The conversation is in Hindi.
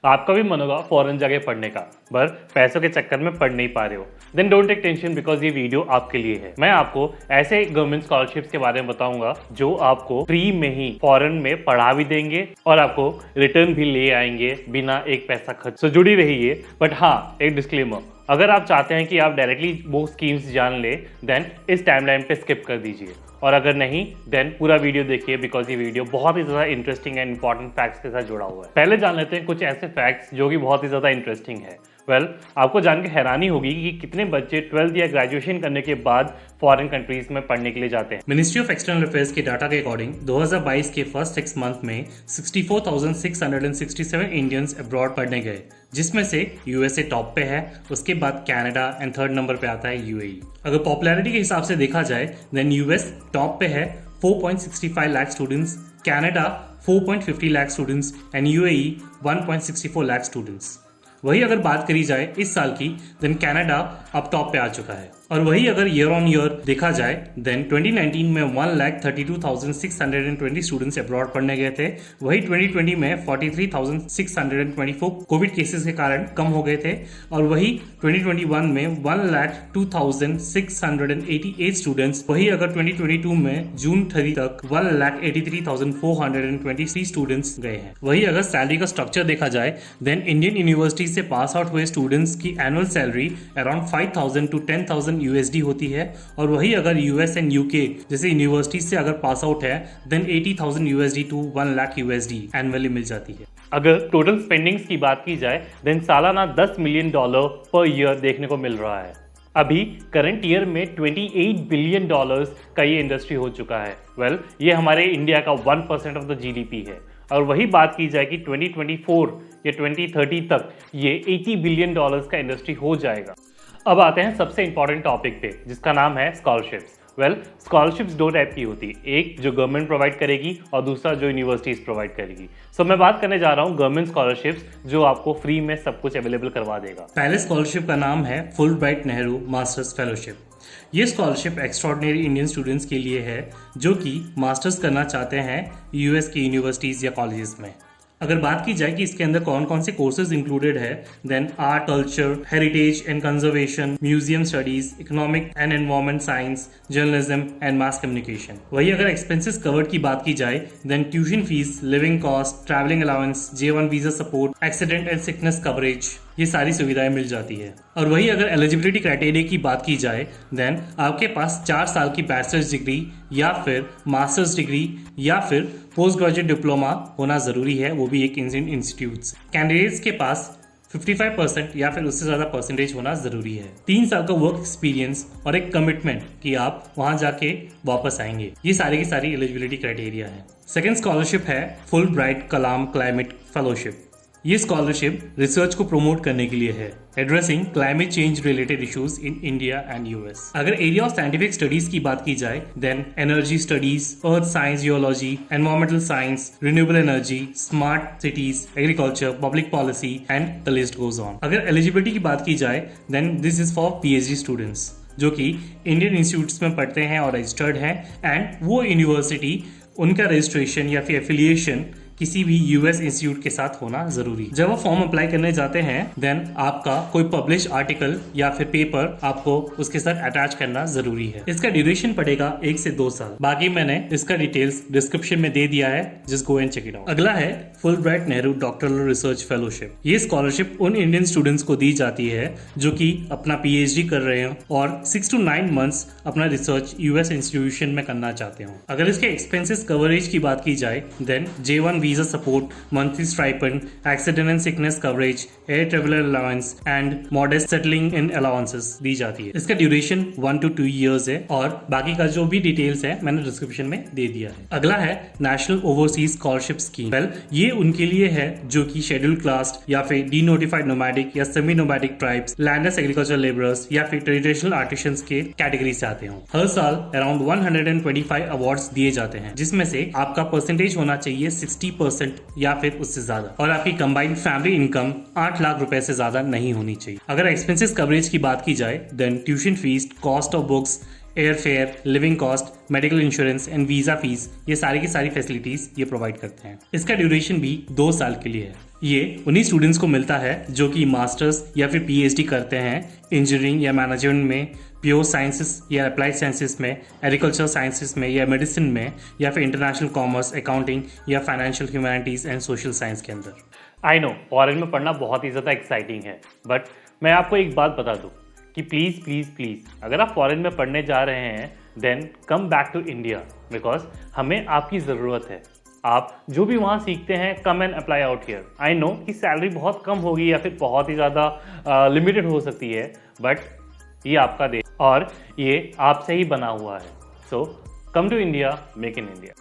आपका भी मन होगा फॉरेन जाके पढ़ने का, पर पैसों के चक्कर में पढ़ नहीं पा रहे हो। Then don't take tension because ये वीडियो आपके लिए है। मैं आपको ऐसे गवर्नमेंट स्कॉलरशिप्स के बारे में बताऊंगा जो आपको फ्री में ही फॉरेन में पढ़ा भी देंगे और आपको रिटर्न भी ले आएंगे बिना एक पैसा खर्च। तो जुड़ी रहिए। बट हाँ, एक डिस्क्लेमर, अगर आप चाहते हैं कि आप डायरेक्टली वो स्कीम्स जान ले देन इस टाइमलाइन पे स्किप कर दीजिए, और अगर नहीं देन पूरा वीडियो देखिए बिकॉज ये वीडियो बहुत ही ज़्यादा इंटरेस्टिंग एंड इंपॉर्टेंट फैक्ट्स के साथ जुड़ा हुआ है। पहले जान लेते हैं कुछ ऐसे फैक्ट्स जो कि बहुत ही ज़्यादा इंटरेस्टिंग है। आपको जान के हैरानी होगी कि कितने बच्चे 12th या ग्रेजुएशन करने के बाद फॉरेन कंट्रीज में पढ़ने के लिए जाते हैं। मिनिस्ट्री ऑफ एक्सटर्नल अफेयर्स के डाटा के अकॉर्डिंग 2022 के फर्स्ट 6 मंथ में 64,667 इंडियंस अब्रॉड पढ़ने गए, जिसमें से यूएसए टॉप पे है, उसके बाद कनाडा एंड थर्ड नंबर पे आता है यूएई। अगर पॉपुलैरिटी के हिसाब से देखा जाए देन यूएस टॉप पे है 4.65 lakh students, Canada 4.50 lakh students and UAE 1.64 lakh students. वही अगर बात करी जाए इस साल की देन कनाडा अब टॉप पे आ चुका है। और वही अगर ईयर ऑन ईयर देखा जाए देन 2019 में 1,32,620 स्टूडेंट्स अब्रॉड पढ़ने गए थे, वही 2020 में 43,624 कोविड केसेस के कारण कम हो गए थे, और वही 2021 में 1,02,688 स्टूडेंट्स, वही अगर 2022 में जून 30 तक 1,83,423 स्टूडेंट्स गए हैं। वही अगर सैलरी का स्ट्रक्चर देखा जाए देन इंडियन यूनिवर्सिटी से पास आउट हुए स्टूडेंट्स की annual salary around 5,000 to 10,000 USD होती है, और वही अगर यूएस एंड यूके जैसे यूनिवर्सिटी से अगर पास आउट है then 80,000 USD to 1 lakh USD annually मिल जाती है। अगर टोटल स्पेंडिंग्स की बात की जाए देन सालाना $10 मिलियन पर ईयर देखने को मिल रहा है। अभी करंट ईयर में $28 बिलियन का ये इंडस्ट्री हो चुका है। ये हमारे इंडिया का 1% ऑफ द GDP है। और वही बात की जाए कि 2024 या 2030 तक ये $80 बिलियन का इंडस्ट्री हो जाएगा। अब आते हैं सबसे इंपॉर्टेंट टॉपिक पे जिसका नाम है स्कॉलरशिप्स। स्कॉलरशिप्स दो टाइप की होती है, एक जो गवर्नमेंट प्रोवाइड करेगी और दूसरा जो यूनिवर्सिटीज प्रोवाइड करेगी। मैं बात करने जा रहा हूँ गवर्नमेंट स्कॉलरशिप्स जो आपको फ्री में सब कुछ अवेलेबल करवा देगा। पहले स्कॉलरशिप का नाम है फुलब्राइट नेहरू मास्टर्स फेलोशिप। ये स्कॉलरशिप एक्स्ट्रॉर्डिनरी इंडियन स्टूडेंट्स के लिए है जो कि मास्टर्स करना चाहते हैं यूएस की यूनिवर्सिटीज़ या कॉलेजेस में। अगर बात की जाए कि इसके अंदर कौन कौन से कोर्सेज इंक्लूडेड है then art, culture, heritage and conservation, museum studies, economic and environment science, journalism and mass communication. वही अगर एक्सपेंसेस कवर्ड की बात की जाए then tuition fees, living cost, travelling allowance, J1 visa support, accident and sickness coverage, ये सारी सुविधाएं मिल जाती है। और वही अगर एलिजिबिलिटी क्राइटेरिया की बात की जाए देन आपके पास 4 साल की बैचलर्स डिग्री या फिर मास्टर्स डिग्री या फिर पोस्ट ग्रेजुएट डिप्लोमा होना जरूरी है, वो भी एक इंडियन इंस्टीट्यूट से। कैंडिडेट्स के पास 55% या फिर उससे ज्यादा परसेंटेज होना जरूरी है। 3 साल का वर्क एक्सपीरियंस और एक कमिटमेंट कि आप वहां जाके वापस आएंगे, ये सारी की सारी एलिजिबिलिटी क्राइटेरिया है। सेकेंड स्कॉलरशिप है फुलब्राइट कलाम क्लाइमेट फेलोशिप। ये स्कॉलरशिप रिसर्च को प्रमोट करने के लिए है, addressing climate change related issues in India and US. अगर एरिया ऑफ साइंटिफिक स्टडीज की बात की जाए then energy studies, earth science, geology, environmental science, renewable energy, smart cities, agriculture, public policy and the list goes on. अगर एलिजिबिलिटी की बात की जाए then this is for PhD students जो कि इंडियन इंस्टीट्यूट्स में पढ़ते हैं और रजिस्टर्ड हैं, एंड वो यूनिवर्सिटी उनका रजिस्ट्रेशन या फिर एफिलिएशन किसी भी यूएस इंस्टीट्यूट के साथ होना जरूरी। जब आप फॉर्म अप्लाई करने जाते हैं देन आपका कोई पब्लिश आर्टिकल या फिर पेपर आपको उसके साथ अटैच करना जरूरी है। इसका ड्यूरेशन पड़ेगा 1 से 2 साल। बाकी मैंने इसका डिटेल्स डिस्क्रिप्शन में दे दिया है, just go and check it out. अगला है Fulbright Nehru doctoral research fellowship. ये स्कॉलरशिप उन इंडियन स्टूडेंट्स को दी जाती है जो कि अपना PhD कर रहे हो और 6 to 9 months अपना रिसर्च यूएस इंस्टीट्यूशन में करना चाहते हो। अगर इसके एक्सपेंसेस कवरेज की बात की जाए then J1 visa support, monthly stipend, accident and sickness coverage, air traveller allowance and modest settling in allowances दी जाती है। इसका ड्यूरेशन 1 to 2 years है, और बाकी का जो भी डिटेल्स है मैंने डिस्क्रिप्शन में दे दिया है। अगला है नेशनल ओवरसीज स्कॉलरशिप स्कीम। ये उनके लिए है जो कि शेड्यूल्ड कास्ट या फिर डीनोटिफाइड नोमैडिक या semi nomadic tribes, landless agriculture labourers या फिर ट्रेडिशनल आर्टिसंस के कैटेगरी से आते हो। हर साल अराउंड 125 अवार्ड्स दिए जाते हैं, जिसमें से आपका परसेंटेज होना चाहिए 60% या फिर उससे ज्यादा, और आपकी कंबाइंड फैमिली इनकम 8 लाख रुपए से ज्यादा नहीं होनी चाहिए। अगर एक्सपेंसेस कवरेज की बात की जाए then tuition fees, cost of books, air fare, living cost, medical insurance and visa fees, ये सारी की सारी फैसिलिटीज ये प्रोवाइड करते हैं। इसका ड्यूरेशन भी 2 साल के लिए है। ये उन्हीं स्टूडेंट्स को मिलता है जो कि मास्टर्स या फिर पीएचडी करते हैं इंजीनियरिंग या मैनेजमेंट में, प्योर साइंसेस या अप्लाइड साइंसेस में, एग्रीकल्चर साइंसेस में या मेडिसिन में, या फिर इंटरनेशनल कॉमर्स, अकाउंटिंग या financial humanities and social science के अंदर। आई नो फॉरेन में पढ़ना बहुत ही ज़्यादा एक्साइटिंग है, बट मैं आपको एक बात बता दूं कि प्लीज़ प्लीज़ प्लीज़ अगर आप फॉरेन में पढ़ने जा रहे हैं then come back to India, because हमें आपकी ज़रूरत है। आप जो भी वहाँ सीखते हैं come and apply out here. I know कि सैलरी बहुत कम होगी या फिर बहुत ही ज़्यादा लिमिटेड हो सकती है, बट ये आपका देश और ये आपसे ही बना हुआ है। So come to India, make in India.